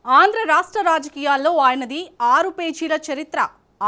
ఆంధ్ర రాష్ట్ర రాజకీయాల్లో ఆయనది 6 పేజీల చరిత్ర.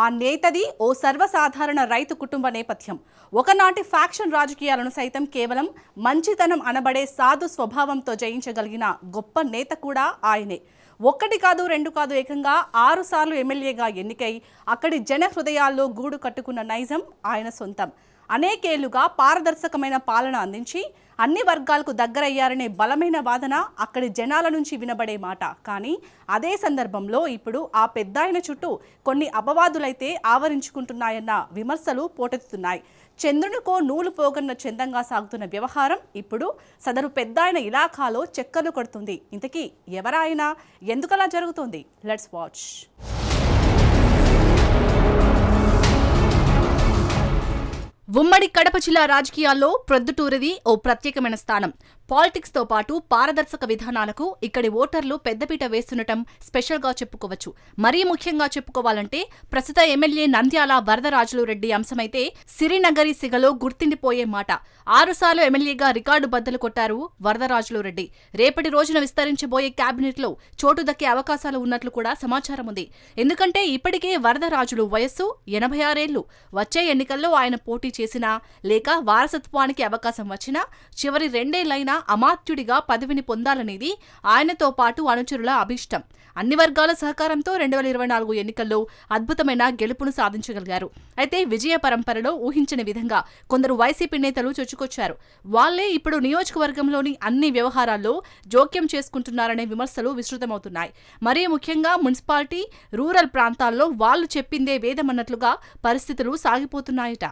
ఆ నేతది ఓ సర్వసాధారణ రైతు కుటుంబ నేపథ్యం. ఒకనాటి ఫ్యాక్షన్ రాజకీయాలను సైతం కేవలం మంచితనం అనబడే సాధు స్వభావంతో జయించగలిగిన గొప్ప నేత కూడా ఆయనే. ఒక్కటి కాదు, రెండు కాదు, ఏకంగా 6 సార్లు ఎమ్మెల్యేగా ఎన్నికై అక్కడి జన హృదయాల్లో గూడు కట్టుకున్న నైజం ఆయన సొంతం. అనేకేళ్లుగా పారదర్శకమైన పాలన అందించి అన్ని వర్గాలకు దగ్గరయ్యారనే బలమైన వాదన అక్కడి జనాల నుంచి వినబడే మాట. కానీ అదే సందర్భంలో ఇప్పుడు ఆ పెద్దాయన చుట్టూ కొన్ని అపవాదులైతే ఆవరించుకుంటున్నాయన్న విమర్శలు పోటెత్తుతున్నాయి. చంద్రునికో నూలు పోగొన్న చందంగా సాగుతున్న వ్యవహారం ఇప్పుడు సదరు పెద్దాయన ఇలాఖాలో చక్కర్లు కొడుతుంది. ఇంతకీ ఎవరాయన, ఎందుకలా జరుగుతోంది? Let's watch. ఉమ్మడి కడప జిల్లా రాజకీయాల్లో ప్రొద్దుటూరిది ఓ ప్రత్యేకమైన స్థానం. పాలిటిక్స్ తో పాటు పారదర్శక విధానాలకు ఇక్కడి ఓటర్లు పెద్దపీట వేస్తుండటం స్పెషల్గా చెప్పుకోవచ్చు. మరీ ముఖ్యంగా చెప్పుకోవాలంటే ప్రస్తుత ఎమ్మెల్యే నంద్యాల వరదరాజులు రెడ్డి అంశమైతే సిరినగరి సిగలో గుర్తుండిపోయే మాట. 6 సార్లు ఎమ్మెల్యేగా రికార్డు బద్దలు కొట్టారు వరదరాజులు రెడ్డి. రేపటి రోజున విస్తరించబోయే కేబినెట్ లో చోటు దక్కే అవకాశాలు ఉన్నట్లు కూడా సమాచారం ఉంది. ఎందుకంటే ఇప్పటికే వరదరాజులు వయస్సు 86 ఏళ్లు. వచ్చే ఎన్నికల్లో ఆయన పోటీ చేసినా లేక వారసత్వానికి అవకాశం వచ్చినా చివరి 2 ఏళ్లైనా అమాత్యుడిగా పదవిని పొందాలనేది ఆయనతో పాటు అనుచరుల అభిష్టం. అన్ని వర్గాల సహకారంతో 2024 ఎన్నికల్లో అద్భుతమైన గెలుపును సాధించగలిగారు. అయితే విజయ పరంపరలో ఊహించని విధంగా కొందరు వైసీపీ నేతలు చొచ్చుకొచ్చారు. వాళ్లే ఇప్పుడు నియోజకవర్గంలోని అన్ని వ్యవహారాల్లో జోక్యం చేసుకుంటున్నారనే విమర్శలు విస్తృతమవుతున్నాయి. మరీ ముఖ్యంగా మున్సిపాలిటీ, రూరల్ ప్రాంతాల్లో వాళ్లు చెప్పిందే వేదమన్నట్లుగా పరిస్థితులు సాగిపోతున్నాయట.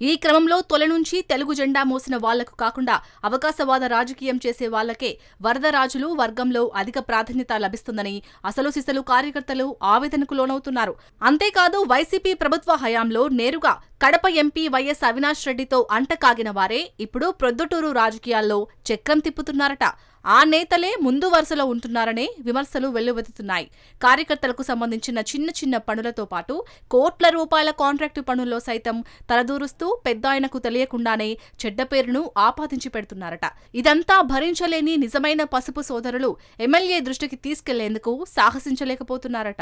ఈ క్రమంలో తొలి నుంచి తెలుగు జెండా మోసిన వాళ్లకు కాకుండా అవకాశవాద రాజకీయం చేసే వాళ్లకే వరదరాజులు వర్గంలో అధిక ప్రాధాన్యత లభిస్తుందని అసలు సిసలు కార్యకర్తలు ఆవేదనకు లోనవుతున్నారు. అంతేకాదు వైసీపీ ప్రభుత్వ హయాంలో నేరుగా కడప ఎంపీ వైఎస్ అవినాష్ రెడ్డితో అంటకాగిన వారే ఇప్పుడు ప్రొద్దుటూరు రాజకీయాల్లో చక్రం తిప్పుతున్నారట. ఆ నేతలే ముందు వరుసలో ఉంటున్నారనే విమర్శలు వెల్లువెత్తుతున్నాయి. కార్యకర్తలకు సంబంధించిన చిన్న చిన్న పనులతో పాటు కోట్ల రూపాయల కాంట్రాక్టు పనుల్లో సైతం తలదూరుస్తూ పెద్దాయనకు తెలియకుండానే చెడ్డ పేరును ఆపాదించి పెడుతున్నారట. ఇదంతా భరించలేని నిజమైన పసుపు సోదరులు ఎమ్మెల్యే దృష్టికి తీసుకెళ్లేందుకు సాహసించలేకపోతున్నారట.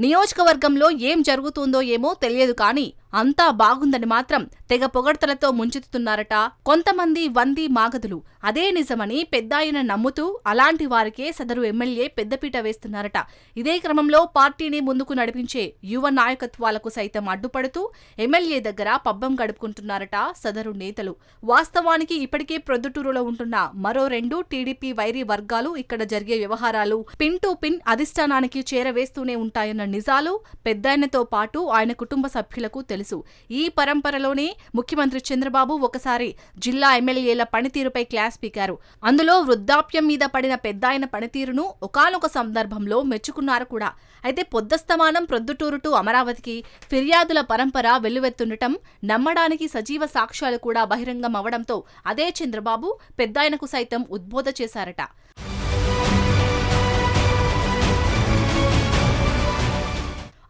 నియోజకవర్గంలో ఏం జరుగుతుందో ఏమో తెలియదు కానీ అంతా బాగుందని మాత్రం తెగ పొగడ్తలతో ముంచెత్తుతున్నారట కొంతమంది వంది మాగదులు. అదే నిజమని పెద్దాయన నమ్ముతూ అలాంటి వారికే సదరు ఎమ్మెల్యే పెద్దపీట వేస్తున్నారట. ఇదే క్రమంలో పార్టీని ముందుకు నడిపించే యువ నాయకత్వాలకు సైతం అడ్డుపడుతూ ఎమ్మెల్యే దగ్గర పబ్బం గడుపుకుంటున్నారట సదరు నేతలు. వాస్తవానికి ఇప్పటికే ప్రొద్దుటూరులో ఉంటున్న మరో 2 టీడీపీ వైరీ వర్గాలు ఇక్కడ జరిగే వ్యవహారాలు పిన్ టు పిన్ అధిష్టానానికి చేరవేస్తూనే ఉంటాయన్న నిజాలు పెద్దాయనతో పాటు ఆయన కుటుంబ సభ్యులకు తెలుసు. ఈ పరంపరలోనే ముఖ్యమంత్రి చంద్రబాబు ఒకసారి జిల్లా ఎమ్మెల్యేల పనితీరుపై క్లాస్ పీకారు. అందులో వృద్ధాప్యం మీద పడిన పెద్దాయన పనితీరును ఒకానొక సందర్భంలో మెచ్చుకున్నారు కూడా. అయితే పొద్దస్తమానం ప్రొద్దుటూరు టు అమరావతికి ఫిర్యాదుల పరంపర వెల్లువెత్తుండటం, నమ్మడానికి సజీవ సాక్ష్యాలు కూడా బహిరంగం అవడంతో అదే చంద్రబాబు పెద్దాయనకు సైతం ఉద్బోధ చేశారట.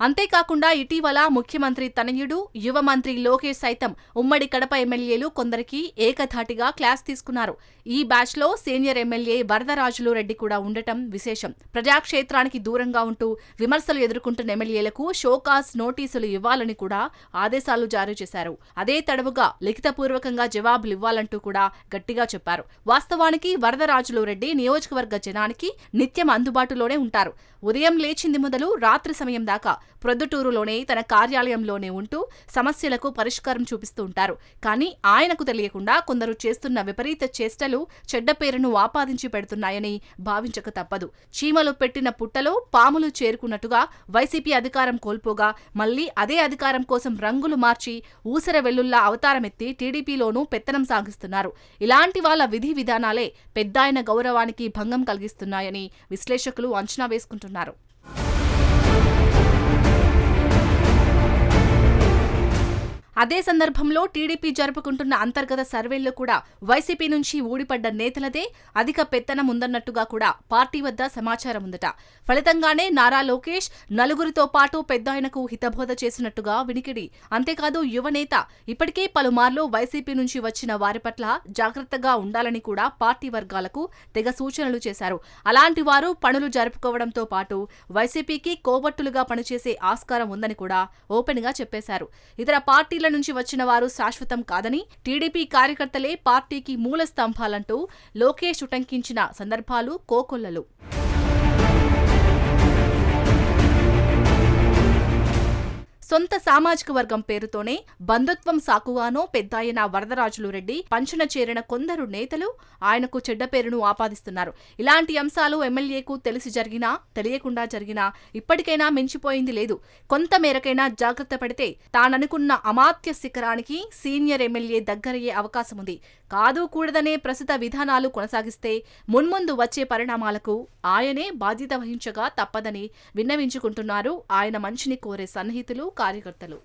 అంతేకాకుండా ఇటీవల ముఖ్యమంత్రి తనయుడు యువ మంత్రి లోకేష్ సైతం ఉమ్మడి కడప ఎమ్మెల్యేలు కొందరికి ఏకధాటిగా క్లాస్ తీసుకున్నారు. ఈ బ్యాచ్ లో సీనియర్ ఎమ్మెల్యే వరదరాజులు రెడ్డి కూడా ఉండటం విశేషం. ప్రజాక్షేత్రానికి దూరంగా ఉంటూ విమర్శలు ఎదుర్కొంటున్న ఎమ్మెల్యేలకు షోకాస్ నోటీసులు ఇవ్వాలని కూడా ఆదేశాలు జారీ చేశారు. అదే తడవుగా లిఖితపూర్వకంగా జవాబులు ఇవ్వాలంటూ కూడా గట్టిగా చెప్పారు. వాస్తవానికి వరదరాజులు రెడ్డి నియోజకవర్గ జనానికి నిత్యం అందుబాటులోనే ఉంటారు. ఉదయం లేచింది మొదలు రాత్రి సమయం దాకా ప్రొద్దుటూరులోనే తన కార్యాలయంలోనే ఉంటూ సమస్యలకు పరిష్కారం చూపిస్తూ ఉంటారు. కానీ ఆయనకు తెలియకుండా కొందరు చేస్తున్న విపరీత చేష్టలు చెడ్డ పేరును ఆపాదించి పెడుతున్నాయని భావించక తప్పదు. చీమలు పెట్టిన పుట్టలో పాములు చేరుకున్నట్టుగా వైసీపీ అధికారం కోల్పోగా మళ్లీ అదే అధికారం కోసం రంగులు మార్చి ఊసర వెల్లుల్లా అవతారమెత్తి టీడీపీలోనూ పెత్తనం సాగిస్తున్నారు. ఇలాంటి వాళ్ల విధి విధానాలే పెద్దాయన గౌరవానికి భంగం కలిగిస్తున్నాయని విశ్లేషకులు అంచనా వేసుకుంటున్నారు. అదే సందర్భంలో టీడీపీ జరుపుకుంటున్న అంతర్గత సర్వేల్లో కూడా వైసీపీ నుంచి ఊడిపడ్డ నేతలదే అధిక పెత్తనం ఉందన్నట్టుగా కూడా పార్టీ వద్ద సమాచారం ఉందట. ఫలితంగానే నారా లోకేష్ నలుగురితో పాటు పెద్దాయనకు హితబోధ చేసినట్టుగా వినికిడి. అంతేకాదు యువనేత ఇప్పటికే పలుమార్లు వైసీపీ నుంచి వచ్చిన వారి పట్ల జాగ్రత్తగా ఉండాలని కూడా పార్టీ వర్గాలకు తెగ సూచనలు చేశారు. అలాంటి వారు పనులు జరుపుకోవడంతో పాటు వైసీపీకి కోవట్టులుగా పనిచేసే ఆస్కారం ఉందని కూడా ఓపెన్ గా చెప్పేశారు. ఇతర పార్టీల నుంచి వచ్చిన వారు శాశ్వతం కాదని, టీడీపీ కార్యకర్తలే పార్టీకి మూల స్తంభాలంటూ లోకేష్ ఉటంకించిన సందర్భాలు కోకొల్లలు. సొంత సామాజిక వర్గం పేరుతోనే బంధుత్వం సాకుగానో పెద్దాయన వరదరాజులు రెడ్డి పంచన చేరిన కొందరు నేతలు ఆయనకు చెడ్డ పేరును ఆపాదిస్తున్నారు. ఇలాంటి అంశాలు ఎమ్మెల్యేకు తెలిసి జరిగినా తెలియకుండా జరిగినా ఇప్పటికైనా మించిపోయింది లేదు. కొంత మేరకైనా జాగ్రత్త పడితే తాననుకున్న అమాత్య శిఖరానికి సీనియర్ ఎమ్మెల్యే దగ్గరయ్యే అవకాశం ఉంది. కాదు కూడదనే ప్రస్తుత విధానాలు కొనసాగిస్తే మున్ముందు వచ్చే పరిణామాలకు ఆయనే బాధ్యత వహించగా తప్పదని విన్నవించుకుంటున్నారు ఆయన మంచిని కోరే సన్నిహితులు, కార్యకర్తలు.